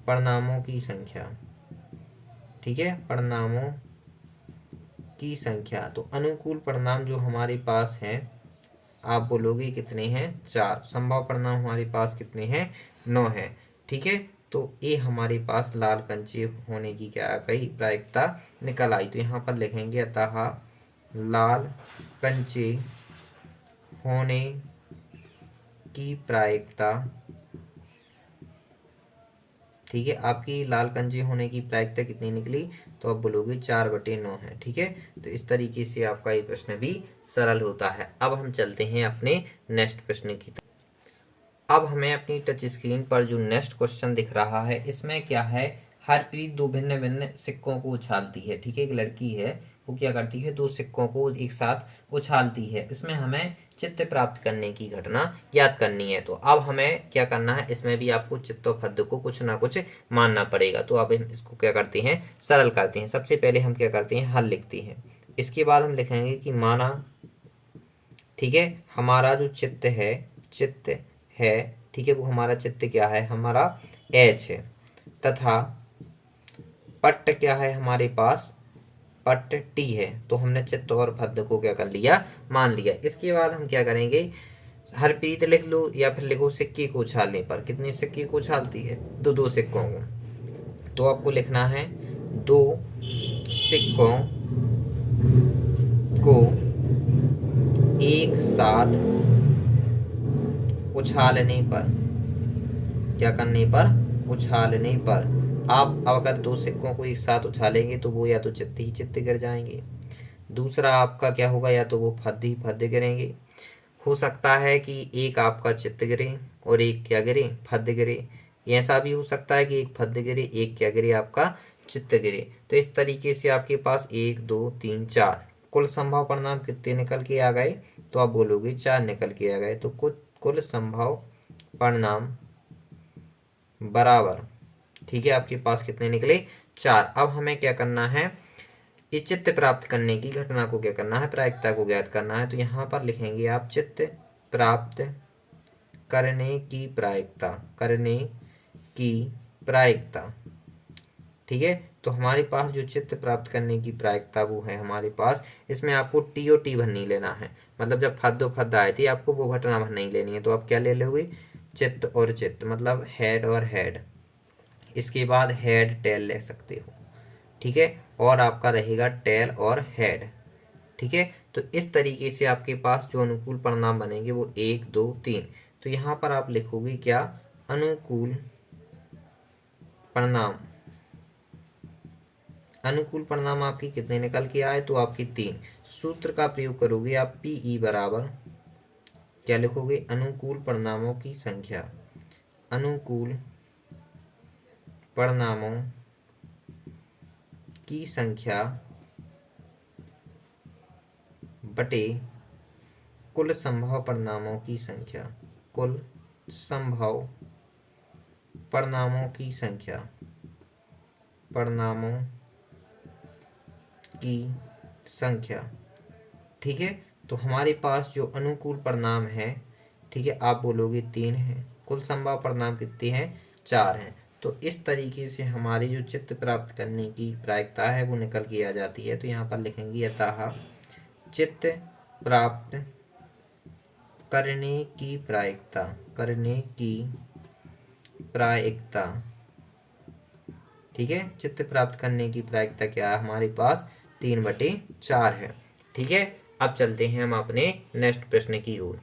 परिणामों की संख्या। ठीक है, परिणामों की संख्या। तो अनुकूल परिणाम जो हमारे पास है आप बोलोगे कितने हैं? 4। संभव परिणाम हमारे पास कितने हैं? 9 है। ठीक है, तो ये हमारे पास लाल कंचे होने की क्या आ गई? प्रायिकता निकल आई। तो यहाँ पर लिखेंगे अतः लाल कंचे होने की प्रायिकता। ठीक है, आपकी लाल कंचे होने की प्रायिकता कितनी निकली? तो आप बोलोगे 4/9 है। ठीक है, तो इस तरीके से आपका ये प्रश्न भी सरल होता है। अब हम चलते हैं अपने नेक्स्ट प्रश्न की तरफ। अब हमें अपनी टच स्क्रीन पर जो नेक्स्ट क्वेश्चन दिख रहा है, इसमें क्या है? हरप्रीत 2 भिन्न भिन्न सिक्कों को उछालती है। ठीक है, एक लड़की है, वो क्या करती है? 2 सिक्कों को एक साथ उछालती है। इसमें हमें चित्त प्राप्त करने की घटना याद करनी है। तो अब हमें क्या करना है? इसमें भी आपको चित्त और पद को कुछ ना कुछ मानना पड़ेगा। तो अब हम इसको क्या करते हैं? सरल करते हैं। सबसे पहले हम क्या करते हैं? हल लिखते हैं। इसके बाद हम लिखेंगे कि माना, ठीक है, हमारा जो चित्त है, ठीक है, वो हमारा चित्त क्या है? हमारा एच है, तथा पट्ट क्या है हमारे पास? पट्ट टी है। तो हमने चित्त और पद को क्या कर लिया? मान लिया। इसके बाद हम क्या करेंगे? हरप्रीत लिख लो, या फिर लिखो सिक्के को उछालने पर। कितने सिक्के को उछालती है? 2 सिक्कों को। तो आपको लिखना है 2 सिक्कों को एक साथ उछालने पर, क्या करने पर, उछालने पर, आप अगर 2 सिक्कों को एक साथ उछालेंगे तो वो या तो चित्त ही चित्त गिर जाएंगे, दूसरा आपका क्या होगा, या तो वो फद्द ही फद्द गिरेंगे। हो सकता है कि एक आपका चित्त गिरे और एक क्या गिरे, फद्द गिरे। ऐसा भी हो सकता है कि एक फद्द गिरे, एक क्या गिरे, आपका चित्त गिरे। तो इस तरीके से आपके पास 1 2 3 4 कुल संभव परिणाम कितने निकल के आ गए, तो आप बोलोगे 4 निकल के आ गए। तो कुल संभव परिणाम बराबर, ठीक है, आपके पास कितने निकले, 4। अब हमें क्या करना है, ये चित्त प्राप्त करने की घटना को क्या करना है, प्रायिकता को ज्ञात करना है। तो यहाँ पर लिखेंगे आप चित्त प्राप्त करने की प्रायिकता, करने की प्रायिकता, ठीक है। तो हमारे पास जो चित्त प्राप्त करने की प्रायिकता वो है हमारे पास, इसमें आपको टी और टी भर नहीं लेना है, मतलब जब फद्द फद्द आए थे आपको वो घटना भर नहीं लेनी है। तो आप क्या ले लोगे, चित्त और चित्त, मतलब हेड और हेड, इसके बाद हेड टेल ले सकते हो, ठीक है, और आपका रहेगा टेल और हेड, ठीक है। तो इस तरीके से आपके पास जो अनुकूल परिणाम बनेंगे वो 1 2 3। तो यहाँ पर आप लिखोगे क्या, अनुकूल परिणाम, अनुकूल परिणाम आपकी कितने निकल के आए, तो आपकी 3। सूत्र का प्रयोग करोगे आप, पीई बराबर क्या लिखोगे, अनुकूल परिणामों की संख्या, अनुकूल परिणामों की संख्या बटे कुल संभव परिणामों की संख्या, कुल संभव परिणामों की संख्या, परिणामों की संख्या, ठीक है। तो हमारे पास जो अनुकूल परिणाम है, ठीक है, आप बोलोगे 3 है, कुल संभव परिणाम कितने हैं, 4 हैं। तो इस तरीके से हमारी जो चित्त प्राप्त करने की प्रायिकता है वो निकल के आ जाती है। तो यहाँ पर लिखेंगे अतः चित्त प्राप्त करने की प्रायिकता, करने की प्रायिकता, ठीक है, चित्त प्राप्त करने की प्रायिकता क्या है हमारे पास, 3/4 है, ठीक है। अब चलते हैं हम अपने नेक्स्ट प्रश्न की ओर।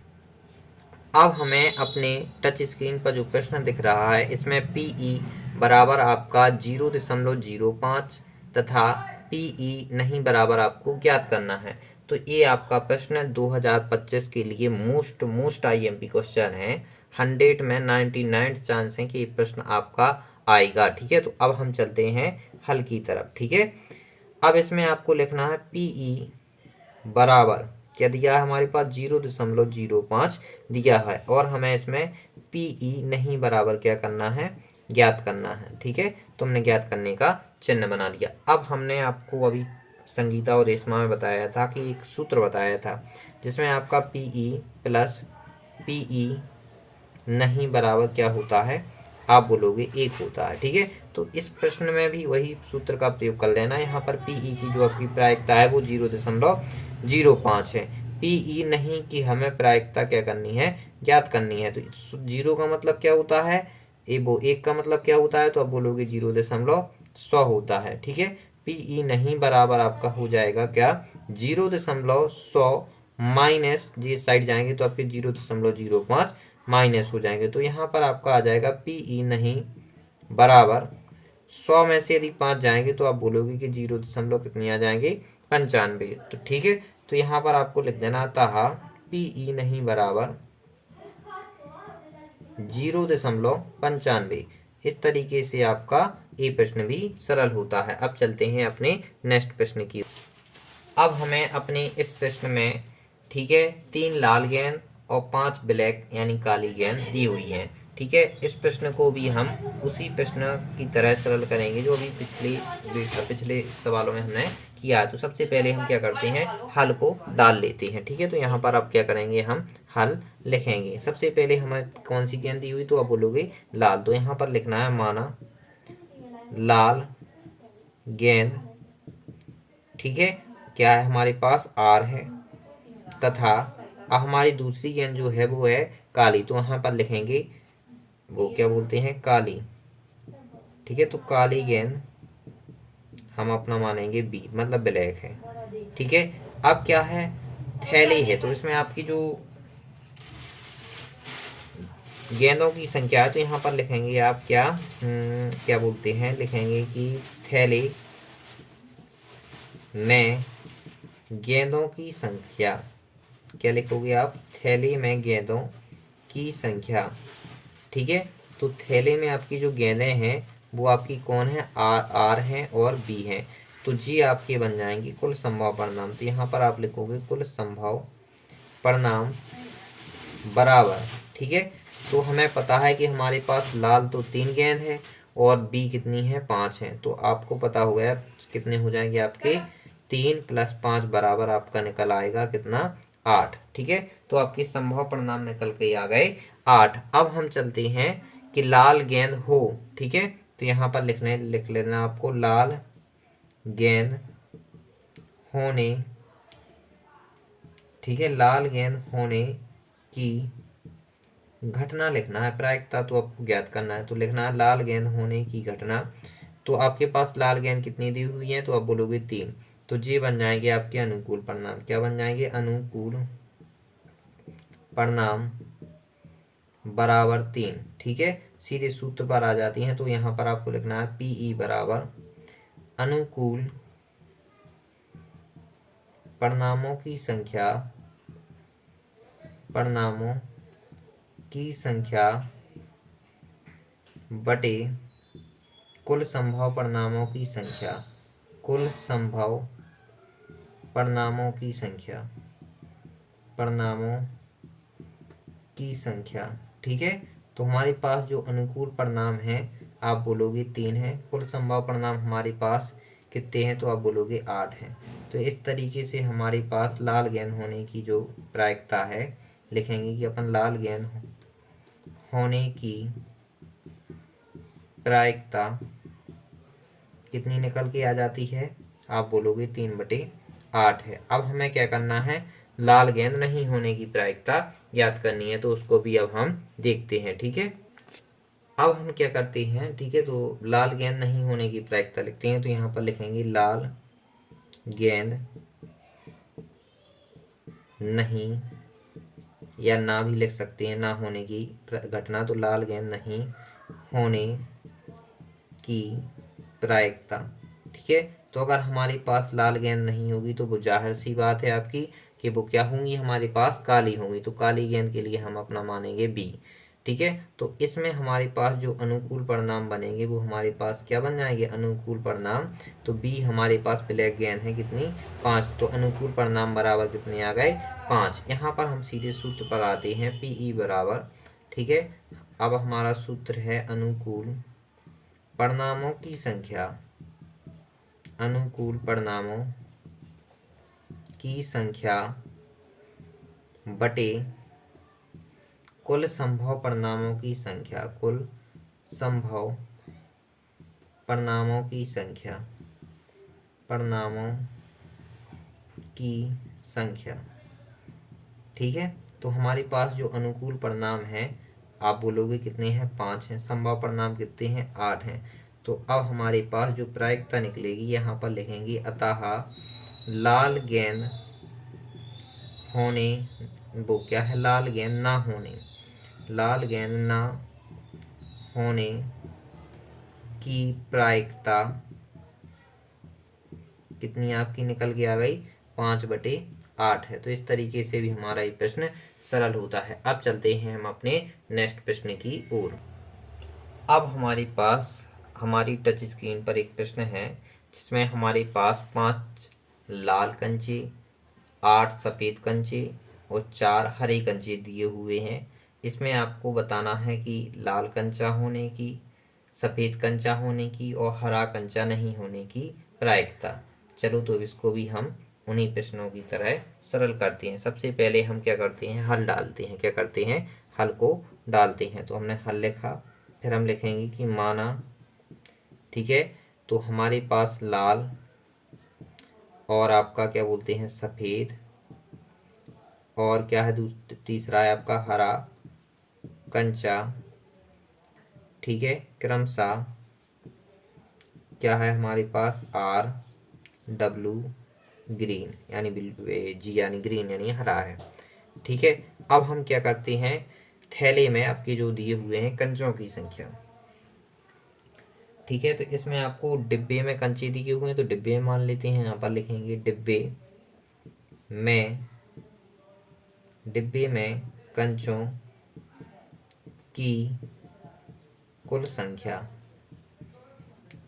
अब हमें अपने टच स्क्रीन पर जो प्रश्न दिख रहा है इसमें पीई बराबर आपका 0.05 तथा पीई नहीं बराबर आपको ज्ञात करना है। तो ये आपका प्रश्न 2025 के लिए मोस्ट आईएमपी क्वेश्चन है। 100 में 99 चांस है कि ये प्रश्न आपका आएगा, ठीक है। तो अब हम चलते हैं हल की तरफ, ठीक है। अब इसमें आपको लिखना है पीई बराबर क्या दिया है हमारे पास, 0.05 दिया है, और हमें इसमें पीई नहीं बराबर क्या करना है, ज्ञात करना है, ठीक है। तो हमने ज्ञात करने का चिन्ह बना लिया। अब हमने आपको अभी संगीता और रेशमा में बताया था कि एक सूत्र बताया था जिसमें आपका पीई प्लस पीई नहीं बराबर क्या होता है, आप बोलोगे 1 होता है, ठीक है। तो इस प्रश्न में भी वही सूत्र का प्रयोग कर लेना। यहाँ पर पीई की जो आपकी प्रायिकता है वो 0.05 है। पीई नहीं की हमें प्रायिकता क्या करनी है, ज्ञात करनी है। तो 0 का मतलब क्या होता है, वो 1 का मतलब क्या होता है, तो आप बोलोगे 0.100 होता है, ठीक है। पीई नहीं बराबर आपका हो जाएगा क्या, 0.100 माइनस, जी साइड जाएंगे तो आपके 0.05 माइनस हो जाएंगे। तो यहाँ पर आपका आ जाएगा पीई नहीं बराबर 100 में से यदि 5 जाएंगे तो आप बोलोगे कि 0 दशमलव कितनी आ जाएंगे, 95। तो ठीक है, तो यहाँ पर आपको लिख देना था पीई नहीं बराबर 0.95। इस तरीके से आपका ये प्रश्न भी सरल होता है। अब चलते हैं अपने नेक्स्ट प्रश्न की। अब हमें अपने इस प्रश्न में, ठीक है, 3 लाल गेंद और 5 ब्लैक यानी काली गेंद दी हुई हैं, ठीक है। इस प्रश्न को भी हम उसी प्रश्न की तरह सरल करेंगे जो अभी पिछले सवालों में हमने किया है। तो सबसे पहले हम क्या करते हैं, हल को डाल लेते हैं, ठीक है। तो यहाँ पर आप क्या करेंगे, हम हल लिखेंगे। सबसे पहले हमें कौन सी गेंद दी हुई, तो आप बोलोगे लाल। तो यहाँ पर लिखना है माना लाल गेंद, ठीक है, क्या है हमारे पास आर है, तथा हमारी दूसरी गेंद जो है वो है काली। तो यहाँ पर लिखेंगे वो क्या बोलते हैं, काली, ठीक है। तो काली गेंद हम अपना मानेंगे बी, मतलब ब्लैक है। ठीक है। अब क्या है, थैली है, तो इसमें आपकी जो गेंदों की संख्या है, तो यहाँ पर लिखेंगे आप क्या क्या बोलते हैं, लिखेंगे कि थैले में गेंदों की संख्या, क्या लिखोगे आप, थैले में गेंदों की संख्या। ठीक है। तो थैले में आपकी जो गेंदें हैं वो आपकी कौन है, आर है और बी है। तो जी आपके बन जाएंगे कुल संभव परिणाम। तो यहाँ पर आप लिखोगे कुल संभव परिणाम बराबर। ठीक है। तो हमें पता है कि हमारे पास लाल तो 3 गेंद है और बी कितनी है, 5 है। तो आपको पता हो गया कितने हो जाएंगे आपके, 3 + 5 बराबर आपका निकल आएगा कितना, 8। ठीक है। तो आपके संभव परिणाम निकल के आ गए 8। अब हम चलते हैं कि लाल गेंद हो। ठीक है। तो यहाँ पर लिख लेना आपको, लाल गेंद होने, ठीक है, लाल गेंद होने की घटना लिखना है। प्रायिकता तो आपको ज्ञात करना है, तो लिखना है लाल गेंद होने की घटना। तो आपके पास लाल गेंद कितनी दी हुई है, तो आप बोलोगे 3। तो ये बन जाएंगे आपके अनुकूल परिणाम। क्या बन जाएंगे, अनुकूल परिणाम बराबर 3। ठीक है। सीधे सूत्र पर आ जाती हैं। तो यहाँ पर आपको लिखना है पीई बराबर अनुकूल परिणामों की संख्या, परिणामों की संख्या बटे कुल संभव परिणामों की संख्या, कुल संभव परिणामों की संख्या, परिणामों की संख्या। ठीक है। तो हमारे पास जो अनुकूल परिणाम है आप बोलोगे 3 है, कुल संभव परिणाम हमारे पास कितने हैं, तो आप बोलोगे 8 है। तो इस तरीके से हमारे पास लाल गेंद होने की जो प्रायिकता है, लिखेंगे कि अपन लाल गेंद होने की प्रायिकता कितनी निकल के आ जाती है, आप बोलोगे 3/8 है। अब हमें क्या करना है, लाल गेंद नहीं होने की प्रायिकता याद करनी है, तो उसको भी अब हम देखते हैं। ठीक है। अब हम क्या करते हैं, ठीक है, तो लाल गेंद नहीं होने की प्रायिकता लिखते हैं। तो यहाँ पर लिखेंगे लाल गेंद नहीं, या ना भी लिख सकते हैं, ना होने की घटना। तो लाल गेंद नहीं होने की प्रायिकता। ठीक है। तो अगर हमारे पास लाल गेंद नहीं होगी तो वो जाहिर सी बात है आपकी कि वो क्या होंगी, हमारे पास काली होंगी। तो काली गेंद के लिए हम अपना मानेंगे बी। ठीक है। तो इसमें हमारे पास जो अनुकूल परिणाम बनेंगे वो हमारे पास क्या बन जाएंगे, अनुकूल परिणाम। तो बी हमारे पास ब्लैक गेंद है कितनी, 5। तो अनुकूल परिणाम बराबर कितने आ गए, 5। यहाँ पर हम सीधे सूत्र पर आते हैं, पीई बराबर, ठीक है, अब हमारा सूत्र है अनुकूल परिणामों की संख्या, अनुकूल परिणामों की संख्या बटे कुल संभव परिणामों की संख्या, कुल संभव परिणामों की संख्या, परिणामों की संख्या। ठीक है। तो हमारे पास जो अनुकूल परिणाम है आप बोलोगे कितने हैं, 5 हैं। संभव परिणाम कितने हैं, 8 हैं। तो अब हमारे पास जो प्रायिकता निकलेगी यहाँ पर लिखेंगे, अतः लाल गेंद होने, वो क्या है, लाल गेंद ना होने, लाल गेंद ना होने की प्रायिकता कितनी आपकी निकल के आ गई, 5/8 है। तो इस तरीके से भी हमारा ये प्रश्न सरल होता है। अब चलते हैं हम अपने नेक्स्ट प्रश्न की ओर। अब हमारे पास हमारी टच स्क्रीन पर एक प्रश्न है जिसमें हमारे पास 5 लाल कंचे, 8 सफ़ेद कंचे और 4 हरे कंचे दिए हुए हैं। इसमें आपको बताना है कि लाल कंचा होने की, सफ़ेद कंचा होने की और हरा कंचा नहीं होने की प्रायिकता। चलो तो इसको भी हम उन्हीं प्रश्नों की तरह सरल करते हैं। सबसे पहले हम क्या करते हैं, हल डालते हैं। क्या करते हैं, हल को डालते हैं। तो हमने हल लिखा, फिर हम लिखेंगे कि माना, ठीक है, तो हमारे पास लाल और आपका क्या बोलते हैं सफ़ेद, और क्या है तीसरा है आपका हरा कंचा, ठीक है, क्रमशः क्या है हमारे पास आर डब्लू ग्रीन यानी जी यानी ग्रीन यानी हरा है। ठीक है, अब हम क्या करते हैं, थैले में आपके जो दिए हुए हैं कंचों की संख्या। ठीक है, तो इसमें आपको डिब्बे में कंचे दिए हुए हैं तो डिब्बे में मान लेते हैं। यहाँ पर लिखेंगे डिब्बे में कंचों की कुल संख्या।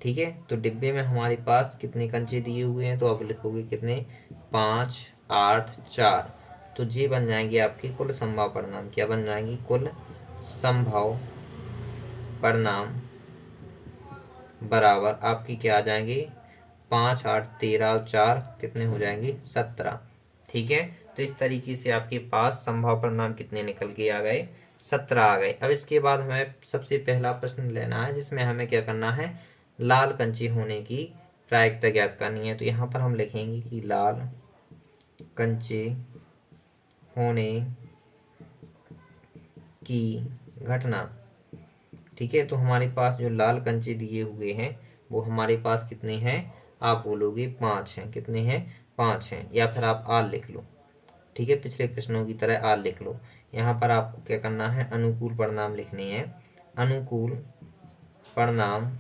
ठीक है, तो डिब्बे में हमारे पास कितने कंचे दिए हुए हैं, तो आप लिखोगे कितने, 5 8 4। तो ये बन जाएंगे आपके कुल संभव परिणाम। क्या बन जाएंगी, कुल संभव परिणाम बराबर आपकी क्या आ जाएंगे, 5 8 13 और 4 कितने हो जाएंगे, 17। ठीक है, तो इस तरीके से आपके पास संभव परिणाम कितने निकल के आ गए, 17 आ गए। अब इसके बाद हमें सबसे पहला प्रश्न लेना है जिसमें हमें क्या करना है, लाल कंचे होने की प्रायिकता ज्ञात करनी है। तो यहाँ पर हम लिखेंगे कि लाल कंचे होने की घटना। ठीक है, तो हमारे पास जो लाल कंचे दिए हुए हैं वो हमारे पास कितने हैं, आप बोलोगे 5 हैं। कितने हैं, 5 हैं, या फिर आप आर लिख लो। ठीक है, पिछले प्रश्नों की तरह आर लिख लो। यहाँ पर आपको क्या करना है, अनुकूल परिणाम लिखने हैं। अनुकूल परिणाम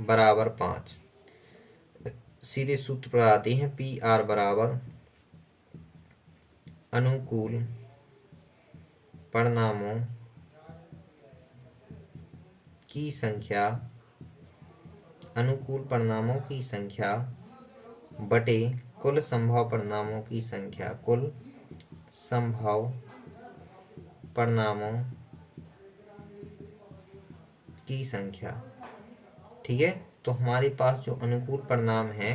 बराबर 5। सीधे सूत्र पर आते हैं, पी आर बराबर अनुकूल परिणामों की संख्या, अनुकूल परिणामों की संख्या बटे कुल संभव परिणामों की संख्या। कुल संभव परिणामों की संख्या। ठीक है, तो हमारे पास जो अनुकूल परिणाम है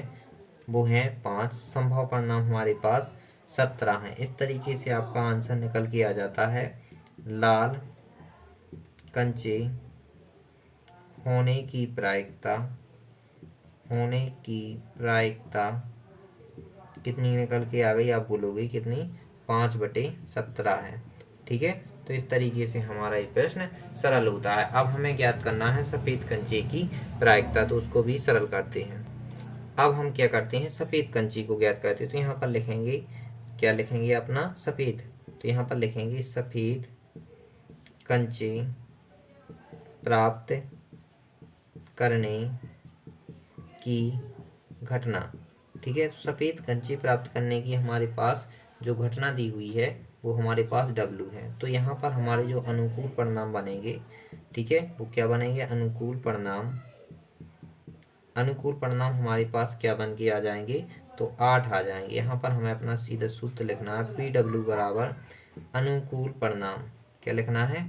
वो है 5, संभव परिणाम हमारे पास 17 है। इस तरीके से आपका आंसर निकल के आ जाता है, लाल कंचे होने की प्रायिकता कितनी निकल के आ गई, आप बोलोगे कितनी, 5/17 है। ठीक है, तो इस तरीके से हमारा ये प्रश्न सरल होता है। अब हमें ज्ञात करना है सफेद कंचे की प्रायिकता, तो उसको भी सरल करते हैं। अब हम क्या करते हैं, सफेद कंचे को ज्ञात करते हैं। तो यहाँ पर लिखेंगे, क्या लिखेंगे अपना, सफेद। तो यहाँ पर लिखेंगे सफेद कंचे प्राप्त करने की घटना। ठीक है, तो सफेद कंचे प्राप्त करने की हमारे पास जो घटना दी हुई है वो हमारे पास W है। तो यहाँ पर हमारे जो अनुकूल परिणाम बनेंगे, ठीक है, वो क्या बनेंगे, अनुकूल परिणाम हमारे पास क्या बन के आ जाएंगे, तो 8 आ जाएंगे। यहाँ पर हमें अपना सीधा सूत्र लिखना है, PW बराबर अनुकूल परिणाम। क्या लिखना है,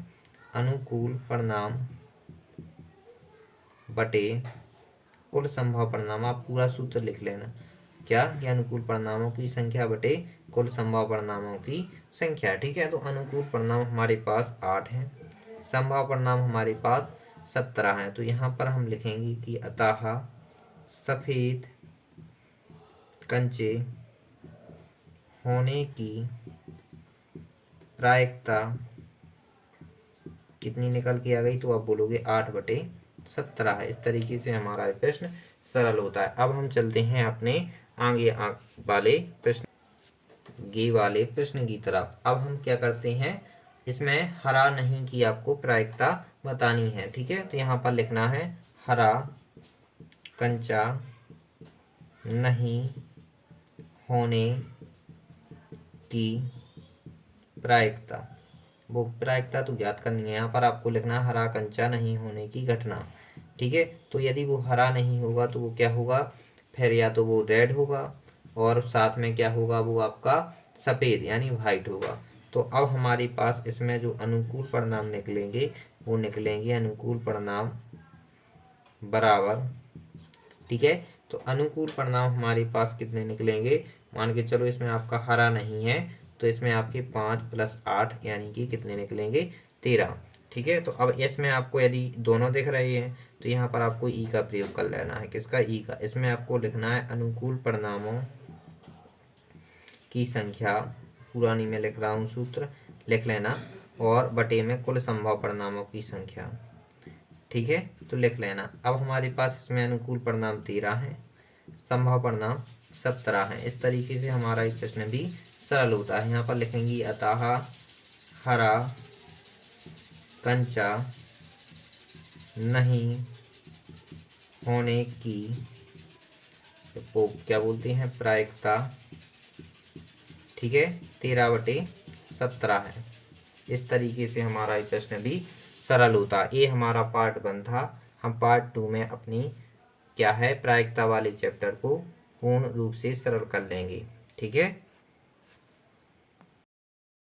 अनुकूल परिणाम बटे कुल संभव परिणाम। आप पूरा सूत्र लिख लेना, क्या, कि अनुकूल परिणामों की संख्या बटे कुल संभव परिणामों की संख्या। ठीक है, तो अनुकूल परिणाम हमारे पास 8 हैं, संभव परिणाम हमारे पास 17 हैं। तो यहाँ पर हम लिखेंगे कि अतः सफेद कंचे होने की प्रायिकता कितनी निकल के आ गई, तो आप बोलोगे 8/17 है। इस तरीके से हमारा प्रश्न सरल होता है। अब हम चलते हैं अपने आगे वाले प्रश्न की तरफ। अब हम क्या करते हैं, इसमें हरा नहीं की आपको प्रायिकता बतानी है। ठीक है, तो यहाँ पर लिखना है, हरा कंचा नहीं होने की प्रायिकता। वो प्रायिकता तो ज्ञात करनी है। यहाँ पर आपको लिखना है हरा कंचा नहीं होने की घटना। ठीक है, तो यदि वो हरा नहीं होगा तो वो क्या होगा, फिर या तो वो रेड होगा और साथ में क्या होगा, वो आपका सफ़ेद यानी वाइट होगा। तो अब हमारे पास इसमें जो अनुकूल परिणाम निकलेंगे वो निकलेंगे अनुकूल परिणाम बराबर। ठीक है, तो अनुकूल परिणाम हमारे पास कितने निकलेंगे, मान के चलो इसमें आपका हरा नहीं है तो इसमें आपके 5 + 8 यानी कि कितने निकलेंगे, 13। ठीक है, तो अब इसमें आपको यदि दोनों दिख रहे हैं तो यहाँ पर आपको ई का प्रयोग कर लेना है। किसका, ई का। इसमें आपको लिखना है अनुकूल परिणामों की संख्या, पूरा नहीं मैं लिख रहा हूँ, सूत्र लिख लेना, और बटे में कुल संभव परिणामों की संख्या। ठीक है, तो लिख लेना। अब हमारे पास इसमें अनुकूल परिणाम 13 है, संभव परिणाम 17 है। इस तरीके से हमारा एक प्रश्न भी सरल होता है। यहाँ पर लिखेंगे अतः हरा कंचा नहीं होने की वो क्या बोलते हैं प्रायिकता, ठीक है, 13/17 है। इस तरीके से हमारा ये प्रश्न भी सरल होता है। ये हमारा पार्ट 1 था। हम पार्ट 2 में अपनी क्या है प्रायिकता वाले चैप्टर को पूर्ण रूप से सरल कर लेंगे। ठीक है।